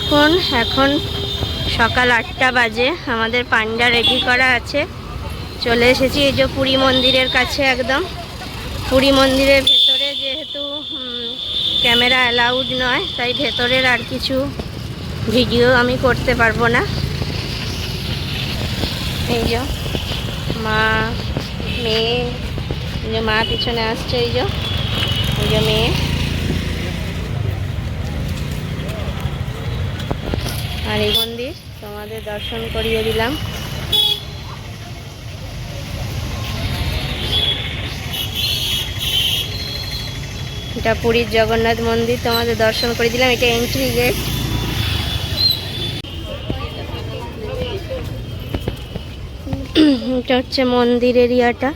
দেখুন এখন সকাল 8টা বাজে, আমাদের পান্ডা রেডি করা আছে। চলে এসেছি এই যে পুরী মন্দিরের কাছে একদম। পুরী মন্দিরের ভেতরে যেহেতু ক্যামেরা অ্যালাউড নয়, তাই ভেতরের আর কিছু ভিডিও আমি করতে পারবো না। এই যে মা মেয়ে, এই যে মা পিছনে আসছে, এই যে মেয়ে। আর এই মন্দির তোমাদের দর্শন করিয়ে দিলাম। এটা পুরীর জগন্নাথ মন্দির, তোমাদের দর্শন করে দিলাম। এটা এন্ট্রি গেট। এটা হচ্ছে মন্দির এরিয়াটা।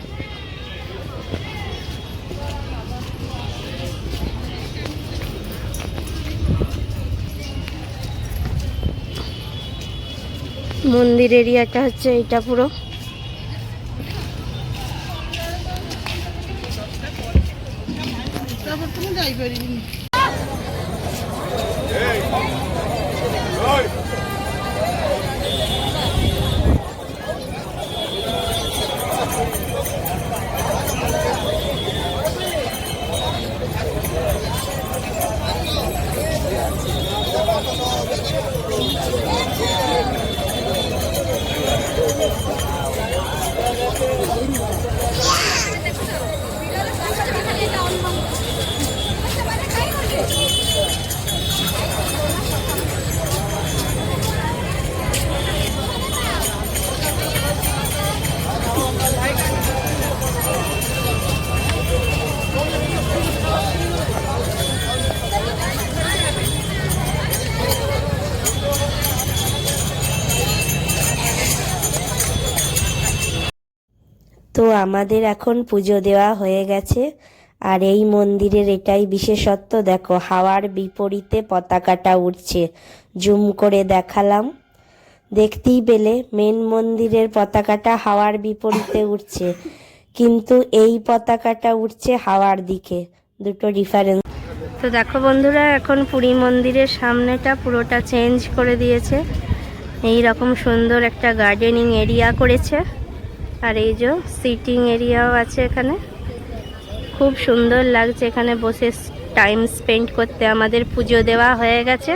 মন্দির এরিয়াটা হচ্ছে এইটা পুরো। তো আমাদের এখন পুজো দেওয়া হয়ে গেছে। আর এই মন্দিরের এটাই বিশেষত্ব, দেখো হাওয়ার বিপরীতে পতাকাটা উড়ছে। জুম করে দেখালাম, দেখতেই পেলে মেন মন্দিরের পতাকাটা হাওয়ার বিপরীতে উড়ছে, কিন্তু এই পতাকাটা উড়ছে হাওয়ার দিকে। দুটো ডিফারেন্স। তো দেখো বন্ধুরা, এখন পুরী মন্দিরের সামনেটা পুরোটা চেঞ্জ করে দিয়েছে। এই রকম সুন্দর একটা গার্ডেনিং এরিয়া করেছে। আর এই যে সিটিং এরিয়াও আছে এখানে, খুব সুন্দর লাগছে এখানে বসে টাইম স্পেন্ড করতে। আমাদের পুজো দেওয়া হয়ে গেছে,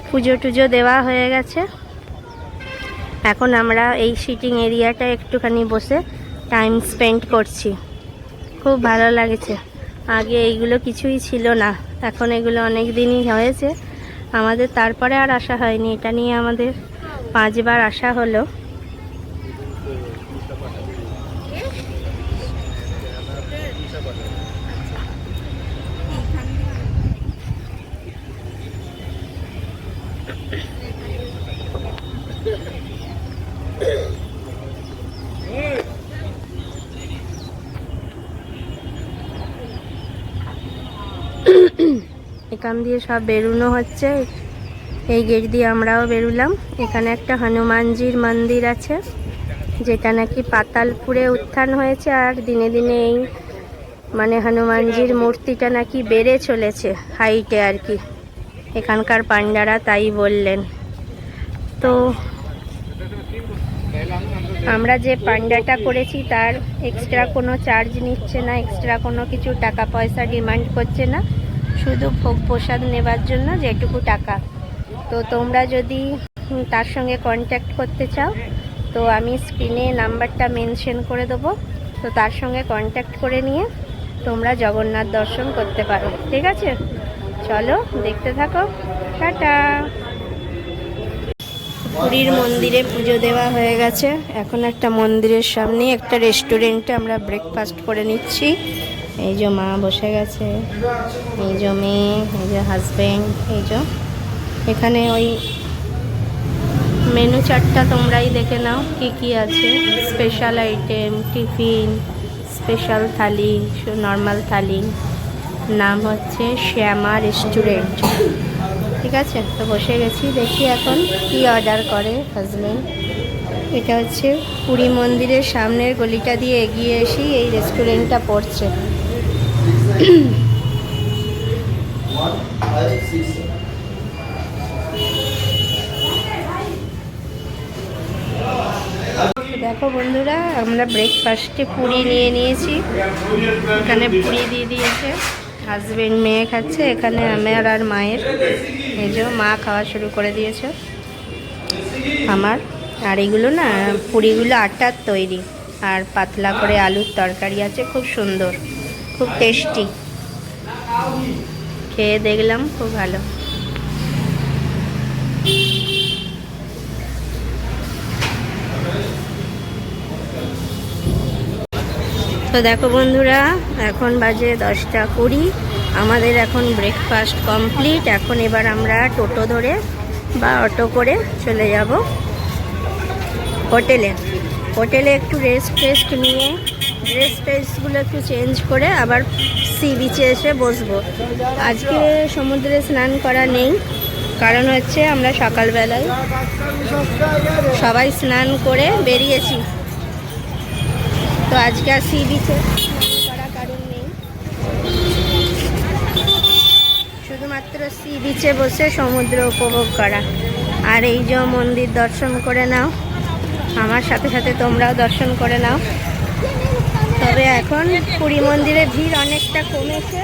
পুজো টুজো দেওয়া হয়ে গেছে। এখন আমরা এই সিটিং এরিয়াটা একটুখানি বসে টাইম স্পেন্ড করছি। খুব ভালো লাগছে। আগে এইগুলো কিছুই ছিল না, এখন এগুলো অনেক দিনই হয়েছে আমাদের, তারপরে আর আসা হয়নি। এটা নিয়ে আমাদের 5 বার আসা হলো। এখান দিয়ে সব বেরোনো হচ্ছে, এই গেট দিয়ে আমরাও বেরোলাম। এখানে একটা হনুমানজির মন্দির আছে, যেটা নাকি পাতালপুরে উত্থান হয়েছে। আর দিনে দিনে এই মানে হনুমানজির মূর্তিটা নাকি বেড়ে চলেছে হাইটে আর কি, এখানকার পান্ডারা তাই বললেন। তো আমরা যে পান্ডাটা করেছি তার এক্সট্রা কোনো চার্জ নিচ্ছে না, এক্সট্রা কোনো কিছু টাকা পয়সা ডিমান্ড করছে না, শুধু ভোগ প্রসাদ নেবার জন্য যেটুকু টাকা। তো তোমরা যদি তার সঙ্গে কন্ট্যাক্ট করতে চাও, তো আমি স্ক্রিনে নাম্বারটা মেনশন করে দেবো। তো তার সঙ্গে কন্ট্যাক্ট করে নিয়ে তোমরা জগন্নাথ দর্শন করতে পারো। ঠিক আছে, চলো দেখতে থাকো। টাটা। পুরীর মন্দিরে পুজো দেওয়া হয়ে গেছে। এখন একটা মন্দিরের সামনে একটা রেস্টুরেন্টে আমরা ব্রেকফাস্ট করে নিচ্ছি। এই যে মা বসে গেছে, এই যে মেয়ে, এই যে হাজব্যান্ড। এই যে এখানে ওই মেনু চার্টটা তোমরাই দেখে নাও কি কি আছে। স্পেশাল আইটেম, টিফিন, স্পেশাল থালি, নর্মাল থালি। নাম হচ্ছে শ্যামা রেস্টুরেন্ট। ঠিক আছে, তো বসে গেছি, দেখি এখন কি অর্ডার করে হাজব্যান্ড। এটা হচ্ছে পুরী মন্দিরের সামনের গলিটা দিয়ে এগিয়ে এসেই এই রেস্টুরেন্টটা পড়ছে। দেখো বন্ধুরা, আমরা ব্রেকফাস্টে পুরি নিয়ে নিয়েছি। এখানে পুরি দিয়ে দিয়েছে, হাজবেন্ড মেয়ে খাচ্ছে। এখানে আমার আর মায়ের, এই যে মা খাওয়া শুরু করে দিয়েছে আমার। আর এগুলো না, পুরিগুলো আটার তৈরি, আর পাতলা করে আলুর তরকারি আছে, খুব সুন্দর, খুব টেস্টি। খেয়ে দেখলাম, খুব ভালো। তো দেখো বন্ধুরা, এখন বাজে 10টা 20। আমাদের এখন ব্রেকফাস্ট কমপ্লিট। এখন এবার আমরা টোটো ধরে বা অটো করে চলে যাব হোটেলে। হোটেলে একটু রেস্ট নিয়ে ড্রেসগুলো একটু চেঞ্জ করে আবার সি বিচে এসে বসবো। আজকে সমুদ্রে স্নান করা নেই, কারণ হচ্ছে আমরা সকালবেলায় সবাই স্নান করে বেরিয়েছি, তো আজকে আর সি বিচে স্নান করা কারণ নেই। শুধুমাত্র সি বিচে বসে সমুদ্র উপভোগ করা। আর এই যে মন্দির দর্শন করে নাও, আমার সাথে সাথে তোমরাও দর্শন করে নাও। তবে এখন পুরী মন্দিরে ভিড় অনেকটা কমেছে।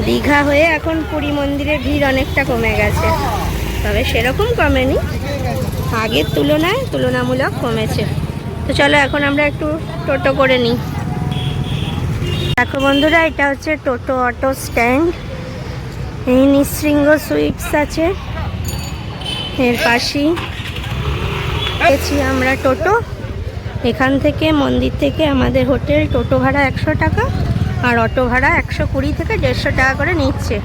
দীঘা হয়ে এখন পুরী মন্দিরে ভিড় অনেকটা কমে গেছে, তবে সেরকম কমেনি, আগের তুলনামূলক কমেছে। তো চলো এখন আমরা একটু টোটো করে নিই। দেখো বন্ধুরা, এটা হচ্ছে টোটো অটো স্ট্যান্ড। এই নিশৃঙ্গ সুইটস আছে, এর পাশেই পেয়েছি আমরা টোটো। এখান থেকে মন্দির থেকে আমাদের হোটেল টোটো ভাড়া 100 টাকা, আর অটো ভাড়া 120 থেকে 150 টাকা করে নিচ্ছে।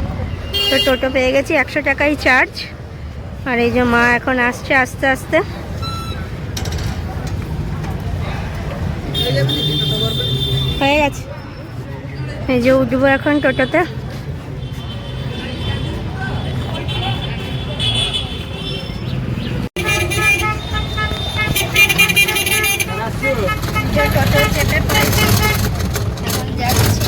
তো টোটো পেয়ে গেছি, 100 টাকাই চার্জ। আর এই যে মা এখন আসছে আস্তে আস্তে। হয়ে গেছে, এই যে উঠবো এখন টোটোতে। টোটো চেপে পড়েছি, এখন যাচ্ছি।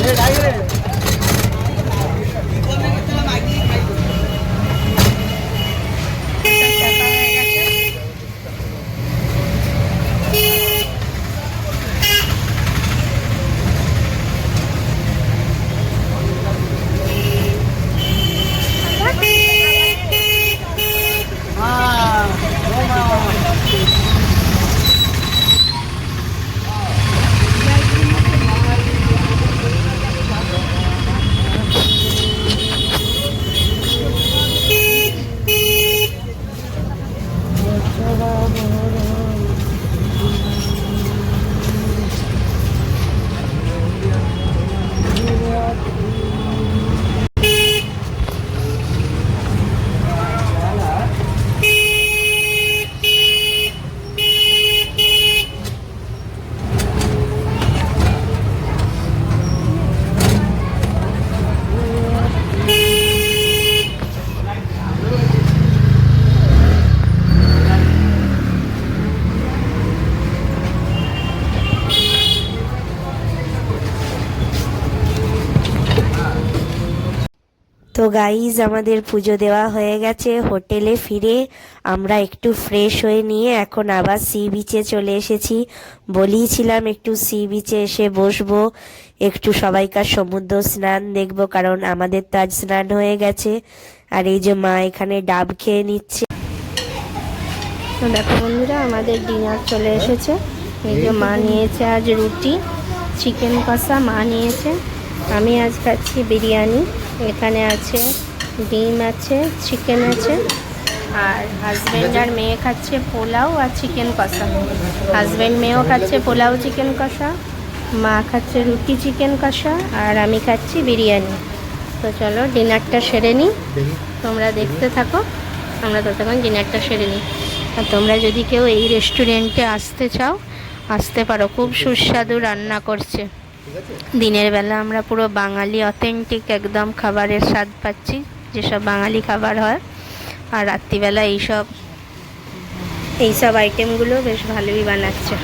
তো গাইজ, আমাদের পুজো দেওয়া হয়ে গেছে। হোটেলে ফিরে আমরা একটু ফ্রেশ হয়ে নিয়ে এখন আবার সি বিচে চলে এসেছি। বলিয়েছিলাম একটু সি বিচে এসে বসবো, একটু সবাইকার সমুদ্র স্নান দেখবো, কারণ আমাদের তো আজ স্নান হয়ে গেছে। আর এই যে মা এখানে ডাব খেয়ে নিচ্ছে। তো দেখো বন্ধুরা, আমাদের ডিনার চলে এসেছে। এই যে মা নিয়েছে আজ রুটি, চিকেন কষা মা নিয়েছে। আমি আজ খাচ্ছি বিরিয়ানি। এখানে আছে ডিম আছে, চিকেন আছে। আর হাজব্যান্ড আর মেয়ে খাচ্ছে পোলাও আর চিকেন কষা। হাজব্যান্ড মেয়েও খাচ্ছে পোলাও চিকেন কষা, মা খাচ্ছে রুটি চিকেন কষা, আর আমি খাচ্ছি বিরিয়ানি। তো চলো ডিনারটা সেরে নিই, তোমরা দেখতে থাকো। আমরা ততক্ষণ ডিনারটা সেরে নিই। আর তোমরা যদি কেউ এই রেস্টুরেন্টে আসতে চাও, আসতে পারো, খুব সুস্বাদু রান্না করছে। দিনের বেলা আমরা পুরো বাঙালি অথেন্টিক একদম খাবারের স্বাদ পাচ্ছি, যেসব বাঙালি খাবার হয়। আর রাত্রিবেলা এইসব আইটেমগুলো বেশ ভালোই বানাচ্ছে।